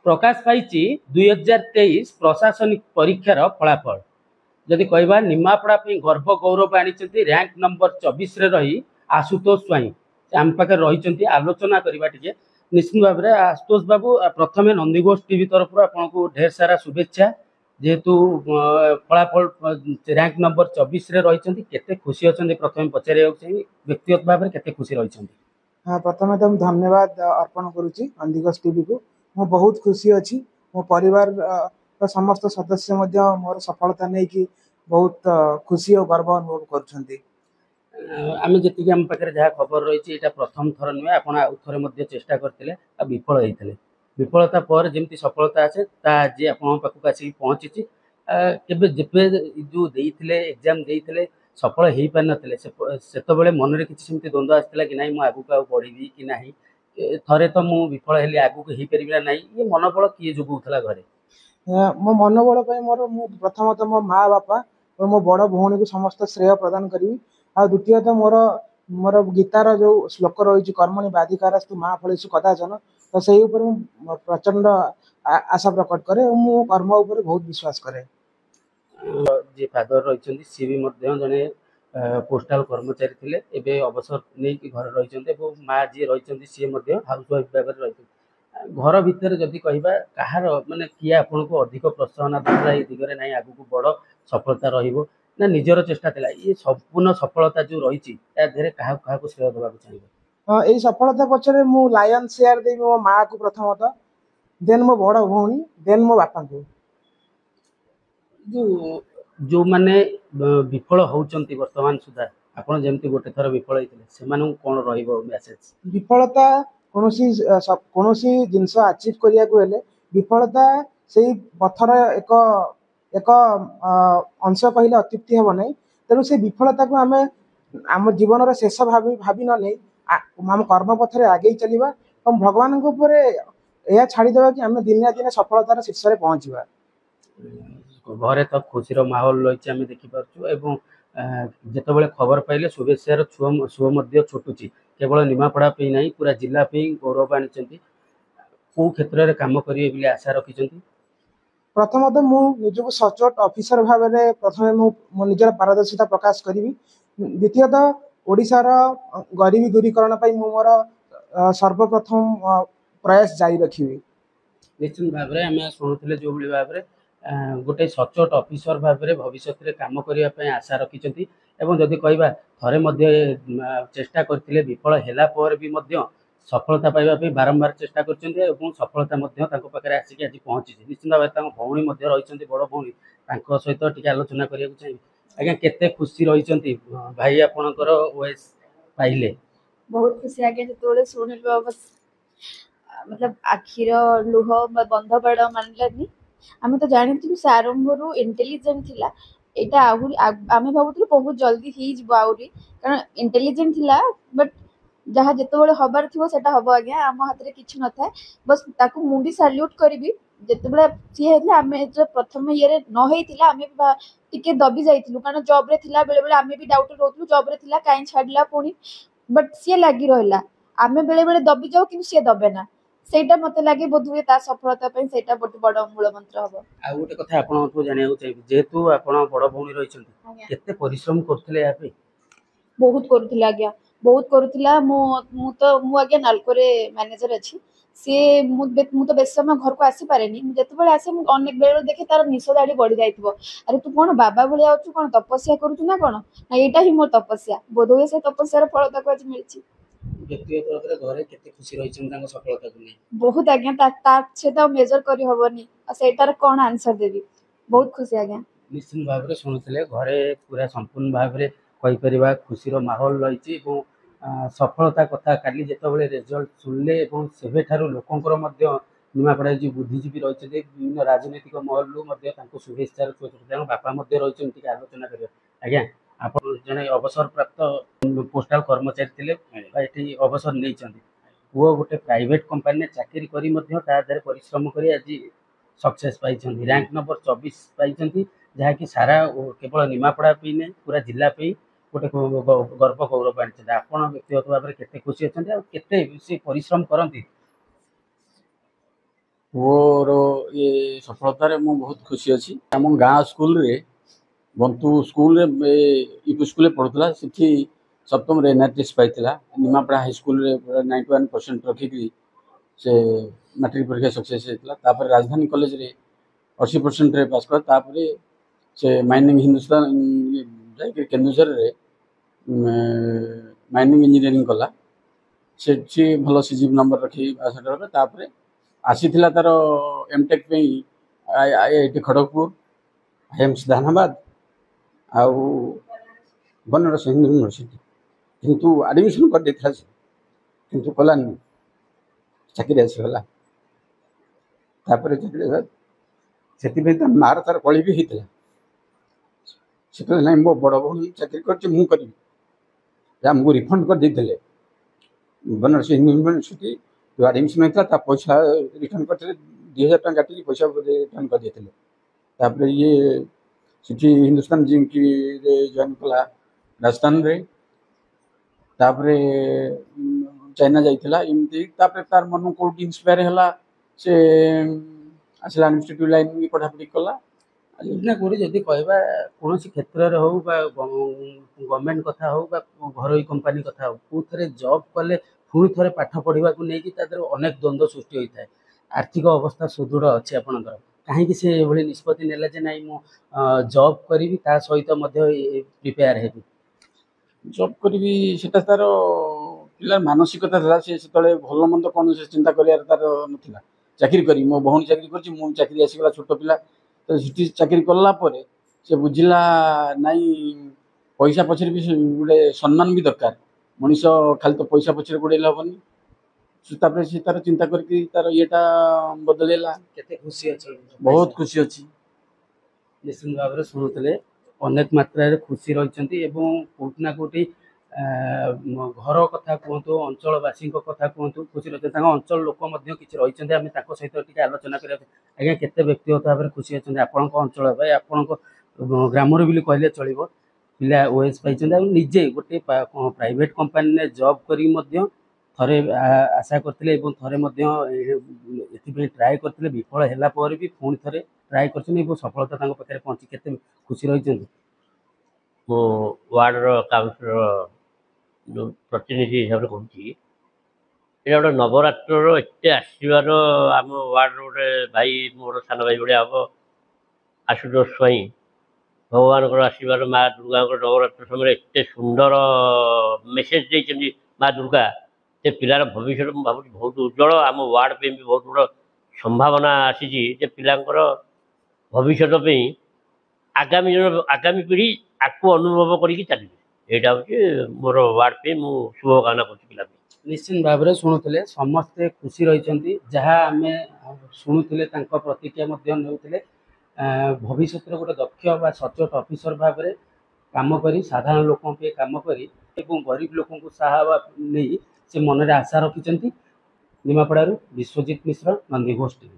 प्रकाश पाई 2023 प्रशासनिक परीक्षार फलाफल जदि कहवा निमापड़ा गर्व गौरव आनी रैंक नंबर 24 रे रही आशुतोष स्वाई आम पाखे रही आलोचना करवा टे निश्चित भाव में आशुतोष बाबू प्रथम नंदीघोष टीवी तरफ आपको ढेर सारा शुभेच्छा जेहेतु फलाफल रैंक नंबर 24 रे रही केते खुशी अच्छा प्रथम पचार व्यक्तिगत भाव में केते खुशी रही। हाँ प्रथम तो धन्यवाद अर्पण करुच्ची नंदीघोष टीवी को मु बहुत खुशी अच्छी मो परिवार समस्त सदस्य मोर सफलता नहीं कि बहुत खुशी और गर्व अनुभव कर आम जी आम पाखे जहाँ खबर रही है प्रथम थर नुहे आप चेष्टा करते विफल होते विफलता पर जमी सफलता आसे आज आपको आसिक पहुँची जो एग्जाम देते सफल हो पार ना से मन में किसी द्वंद्व आसाला कि नहीं मुझे पढ़ी कि ना थे तो मुझे विफल हेली आगू हो पारि ना ये मनोबल किए जोगौला घरे मो मनोबल मोर प्रथमतः मो माँ बापा और मो बड़ भौणी को समस्त श्रेय प्रदान करी आ द्वितीयतः मोर मोर गीतार जो श्लोक रही कर्मणि बाधिकारस्तु माँ फलेषु कदाचन तो से प्रचंड आशा प्रकट करे मो कर्म उपर बहुत विश्वास करे। जी फादर रही सी भी जड़े पोस्टाल कर्मचारी थे एवं अवसर नहीं घर रही माँ जी रही सी हाउस वाइफ भाव रही घर भितर जदि कहवा कहार माने किए आपन को अधिक प्रोत्साहन देता ये दिगरे ना आगू बड़ सफलता रहिबो ना निजर चेष्टा थिला ये संपूर्ण सफलता जो रही क्या श्रेय देवा चाहिए। हाँ यही सफलता पछरे मु लायन शेयर देवी मो माँ को प्रथमतः देन मो बड़ भौणी देन मो बापा को जो माने विफल होउचंती वर्तमान सुधा आपण जेमती गोटे थर विफल होइतले सेमानु कोन रहिबो मेसेज विफलता कोनोसी जिनस अचीव करिया को हेले विफलता से पथर एक एक अंश कहले अत्युक्ति हेब नहीं तेणु से विफलता को आम आम जीवन शेष भावी न नहीं आम कर्म पथरे आगे चलवा और भगवान यह छाड़ीदेवा कि आम दिन दिन सफलतार शीर्ष में पहुँचवा घरे तो खुशी माहौल रही आम देखिपुँ जिते खबर पाइले शुभेच्छार छुआ छुटुची केवल निमापड़ा ना पूरा जिला गौरव आनी कौ क्षेत्र में कम करेंगे आशा रखी। प्रथमतः मु निजक सचोट ऑफिसर भाव में प्रथम मो निजर पारदर्शिता प्रकाश करी द्वितीयतः ओडिशार गरीबी दूरीकरण मु मोर सर्वप्रथम प्रयास जारी रखी। निश्चित भाव में आम शुणुले जो भाव में गोटे सचोट ऑफिसर भाव में भविष्य में कम करने आशा रखी जदि कहवा थे चेष्टा करते विफल है भी सफलता पाइबा बारंबार चेष्टा कर सफलता पाखे आसिक आज पहुँची निश्चित भाव भौणी रही बड़ भौणी सहित टी आलोचना करने को चाहिए आज्ञा केते खुशी रही भाई आपणकर ओएस पाइले बहुत खुशी आगे जो शुणिलु मतलब आखिर लुह बंध बाड़ मानलानी आम तो जानी से आरंभ इंटेलिजेंट थिला एटा आहुरी आम भावुलु बहुत जल्दी आहरी कारण इंटेलिजेंट थिला बट जहाँ जिते बड़े हबार थी से हम आज्ञा आम हाथ में किसी न था बस ताकू मुंडी साल्यूट करी जिते सी आम प्रथम ये नहींला आम टी दबी जाइलु कारण जॉब रे थिला बेले बेले आम भी डाउट रोलु जॉब रे थिला कहीं छाड़ा पुणी बट सी लगी रहा आम बेले बेले दबी जाऊ कि सी दबे ना सेटा मते लागे बोध हुए ता सफलता पे सेटा बहुत बड़ मूल मंत्र हबो। आ गोटे कथा आपन जानिया चाहिए जेहेतु आपन बड़ भौणी रही केते परिश्रम करथिले या पे बहुत करूथिला आज्ञा बहुत करूथिला मु आज्ञा नालकोरे मैनेजर अच्छी सी मु तो बेस समय घर को आसी पारेनी जिते आसे अनेक बेले देखे तार निश दाढ़ी बढ़ी जाइथिबो अरे तू कौन बाबा भलिया अछु कौन तपस्या करूछु ना कौन ना एटा ही मोर तपस्या बोध हुए से तपस्यार फल ताको आज मिलछि। व्यक्तिगत घरे केते खुशी रही सफलता को नहीं बहुत आज्ञा से तो मेजर करी हबनी सेटार कौन आंसर देवी बहुत खुशी आज्ञा निश्चित भाव में शुणुले घरे पूरा संपूर्ण भाव में कहीपर खुशी माहौल रही सफलता कथा काली जिते रेजल्ट शुणिले से लोकंर निमापड़ा जो बुद्धिजीवी रही विभिन्न राजनैतिक महलू शुभेच्छा बापा रही आलोचना कर आज्ञा आप जड़े अवसर प्राप्त पोस्टाल कर्मचारी थे ये अवसर नहीं पुओ गोटे प्राइवेट कंपनी चाकरी कर परिश्रम कर आज सक्सेस पाई रैंक नंबर 24 पाई जहाँकि सारा केवल निमापड़ा नहीं पूरा जिला गोटे गर्व गौरव आनी आप व्यक्तिगत भाव में केते खुशी अच्छा केते परिश्रम करती ପୁଅର ଏ ସଫଳତାରେ ମୁଁ ବହୁତ ଖୁସି ଅଛି। ଆମ ଗାଁ ସ୍କୁଲରେ ବନ୍ତୁ ସ୍କୁଲରେ ୟୁପି ସ୍କୁଲରେ ପଢ଼ୁଥିଲା, ସେଠି ସପ୍ତମରେ ଏନ୍ଆର୍ଟିଏସ୍ ପାଇଥିଲା। ନିମାପଡ଼ା ହାଇସ୍କୁଲରେ ପୁରା 91% ରଖିକି ସେ ମାଟ୍ରିକ ପରୀକ୍ଷା ସକ୍ସେସ୍ ହେଇଥିଲା। ତାପରେ ରାଜଧାନୀ କଲେଜରେ 80%ରେ ପାସ୍ କଲା। ତାପରେ ସେ ମାଇନିଂ ହିନ୍ଦୁସ୍ତାନ ଯାଇକି କେନ୍ଦୁଝରରେ ମାଇନିଂ ଇଞ୍ଜିନିୟରିଂ କଲା। ସେଠି ଭଲ ସିଜିପି ନମ୍ବର ରଖି ପାସ୍ କଲା। ତାପରେ ଆସିଥିଲା ତାର ଏମଟେକ୍ ପାଇଁ IIT ଖଡ଼ଗପୁର, IIMS ଧାନବାଦ ଆଉ ବନାରସ ହିନ୍ଦୁ ୟୁନିଭର୍ସିଟି, କିନ୍ତୁ ଆଡ଼ମିସନ୍ କରିଦେଇଥିଲା ସେ, କିନ୍ତୁ କଲାନି, ଚାକିରି ଆସିଗଲା। ତାପରେ ଚାକିରି ହେଲା, ସେଥିପାଇଁ ତା ମାଆର ତାର କଳି ବି ହେଇଥିଲା। ସେ କହିଲେ ନାଇଁ, ମୋ ବଡ଼ ଭଉଣୀ ଚାକିରି କରିଛି, ମୁଁ କରିବି। ଯେ ଆମକୁ ରିଫଣ୍ଡ କରିଦେଇଥିଲେ ବନାରସ ହିନ୍ଦୁ ୟୁନିଭର୍ସିଟି, ଯେଉଁ ଆଡ଼ମିସନ୍ ହେଇଥିଲା ତା ପଇସା ରିଟର୍ଣ୍ଣ କରିଥିଲେ, 2000 ଟଙ୍କା କାଟିକି ପଇସା ରିଟର୍ଣ୍ଣ କରିଦେଇଥିଲେ। ତାପରେ ଇଏ ସେଠି ହିନ୍ଦୁସ୍ତାନ ଜିଙ୍କିରେ ଜଏନ୍ କଲା ରାଜସ୍ଥାନରେ। ତାପରେ ଚାଇନା ଯାଇଥିଲା। ଏମିତି ତାପରେ ତାର ମନ କେଉଁଠି ଇନ୍ସପାୟାର ହେଲା, ସେ ଆସିଲା ଇନଷ୍ଟିଚ୍ୟୁଟ୍ ଲାଇନ୍ ପଢ଼ାପଢ଼ି କଲା। ନା କେଉଁଠି ଯଦି କହିବା କୌଣସି କ୍ଷେତ୍ରରେ ହଉ ବା ଗଭର୍ଣ୍ଣମେଣ୍ଟ କଥା ହଉ ବା ଘରୋଇ କମ୍ପାନୀ କଥା ହଉ, କେଉଁଥିରେ ଜବ୍ କଲେ ପୁଣି ଥରେ ପାଠ ପଢ଼ିବାକୁ ନେଇକି ତା ଦେହରେ ଅନେକ ଦ୍ୱନ୍ଦ୍ୱ ସୃଷ୍ଟି ହୋଇଥାଏ। ଆର୍ଥିକ ଅବସ୍ଥା ସୁଦୃଢ଼ ଅଛି ଆପଣଙ୍କର, କାହିଁକି ସେ ଏଭଳି ନିଷ୍ପତ୍ତି ନେଲେ ଯେ ନାଇଁ ମୁଁ ଜବ୍ କରିବି ତା ସହିତ ମଧ୍ୟ ପ୍ରିପେୟାର ହେବି? ଜବ୍ କରିବି ସେଟା ତାର ପିଲାର ମାନସିକତା ଥିଲା। ସେ ସେତେବେଳେ ଭଲ ମନ୍ଦ କ'ଣ ସେ ଚିନ୍ତା କରିବାର ତାର ନଥିଲା। ଚାକିରି କରିବି, ମୋ ଭଉଣୀ ଚାକିରି କରିଛି, ମୁଁ ଚାକିରି ଆସିଗଲା, ଛୋଟ ପିଲା। ତ ସେଠି ଚାକିରି କଲା ପରେ ସେ ବୁଝିଲା ନାଇଁ, ପଇସା ପଛରେ ବି ଗୋଟେ ସମ୍ମାନ ବି ଦରକାର। ମଣିଷ ଖାଲି ତ ପଇସା ପଛରେ ଗୋଡ଼େଇଲେ ହେବନି। ତାପରେ ସେ ତାର ଚିନ୍ତା କରିକି ତାର ଇଏଟା ବଦଳେଇଲା। କେତେ ଖୁସି ଅଛି, ବହୁତ ଖୁସି ଅଛି। ନିଶ୍ଚିନ୍ତ ଭାବରେ ଶୁଣୁଥିଲେ, ଅନେକ ମାତ୍ରାରେ ଖୁସି ରହିଛନ୍ତି ଏବଂ କେଉଁଠି ନା କେଉଁଠି ଘର କଥା କୁହନ୍ତୁ, ଅଞ୍ଚଳବାସୀଙ୍କ କଥା କୁହନ୍ତୁ, ଖୁସି ରହିଛନ୍ତି। ତାଙ୍କ ଅଞ୍ଚଳ ଲୋକ ମଧ୍ୟ କିଛି ରହିଛନ୍ତି, ଆମେ ତାଙ୍କ ସହିତ ଟିକେ ଆଲୋଚନା କରିବା। ଆଜ୍ଞା, କେତେ ବ୍ୟକ୍ତିଗତ ଭାବରେ ଖୁସି ଅଛନ୍ତି ଆପଣଙ୍କ ଅଞ୍ଚଳ ପାଇଁ, ଆପଣଙ୍କ ଗ୍ରାମରେ ବୋଲି କହିଲେ ଚଳିବ? ପିଲା OS ପାଇଛନ୍ତି ଆଉ ନିଜେ ଗୋଟେ ପ୍ରାଇଭେଟ୍ କମ୍ପାନୀରେ ଜବ୍ କରିକି ମଧ୍ୟ ଥରେ ଆଶା କରିଥିଲେ ଏବଂ ଥରେ ମଧ୍ୟ ଏଥିପାଇଁ ଟ୍ରାଏ କରିଥିଲେ, ବିଫଳ ହେଲା ପରେ ବି ପୁଣି ଥରେ ଟ୍ରାଏ କରିଛନ୍ତି ଏବଂ ସଫଳତା ତାଙ୍କ ପାଖରେ ପହଞ୍ଚି କେତେ ଖୁସି ରହିଛନ୍ତି? ମୁଁ ୱାର୍ଡ଼ର କାଉନ୍ସିଲର ଯେଉଁ ପ୍ରତିନିଧି ହିସାବରେ କହୁଛି, ଏଇଟା ଗୋଟେ ନବରାତ୍ରର ଏତେ ଆସିବାର, ଆମ ୱାର୍ଡ଼ର ଗୋଟେ ଭାଇ, ମୋର ସାନ ଭାଇ ଭଳିଆ ହେବ, ଆଶୁତୋଷ ସ୍ୱାଇଁ, ଭଗବାନଙ୍କର ଆଶୀର୍ବାଦ, ମା ଦୁର୍ଗାଙ୍କର ନବରାତ୍ର ସମୟରେ ଏତେ ସୁନ୍ଦର ମେସେଜ୍ ଦେଇଛନ୍ତି ମା ଦୁର୍ଗା। ସେ ପିଲାର ଭବିଷ୍ୟତ ମୁଁ ଭାବୁଛି ବହୁତ ଉଜ୍ଜଳ। ଆମ ୱାର୍ଡ଼ ପାଇଁ ବି ବହୁତ ବଡ଼ ସମ୍ଭାବନା ଆସିଛି ଯେ ପିଲାଙ୍କର ଭବିଷ୍ୟତ ପାଇଁ ଆଗାମୀ ପିଢ଼ି ଆକୁ ଅନୁଭବ କରିକି ଚାଲିବେ। ଏଇଟା ହେଉଛି ମୋର ୱାର୍ଡ଼ ପାଇଁ ମୁଁ ଶୁଭକାମନା କରୁଛି ପିଲା ପାଇଁ। ନିଶ୍ଚିନ୍ତ ଭାବରେ ଶୁଣୁଥିଲେ, ସମସ୍ତେ ଖୁସି ରହିଛନ୍ତି। ଯାହା ଆମେ ଶୁଣୁଥିଲେ, ତାଙ୍କ ପ୍ରତିକ୍ରିୟା ମଧ୍ୟ ନେଉଥିଲେ। ଭବିଷ୍ୟତରେ ଗୋଟେ ଦକ୍ଷ ବା ସଚ୍ଚୋଟ ଅଫିସର ଭାବରେ କାମ କରି, ସାଧାରଣ ଲୋକଙ୍କ ପାଇଁ କାମ କରି ଏବଂ ଗରିବ ଲୋକଙ୍କୁ ସାହା ହେବା ନେଇ ସେ ମନରେ ଆଶା ରଖିଛନ୍ତି। ନିମାପଡ଼ାରୁ ବିଶ୍ୱଜିତ ମିଶ୍ର, ନନ୍ଦିଘୋଷ TV।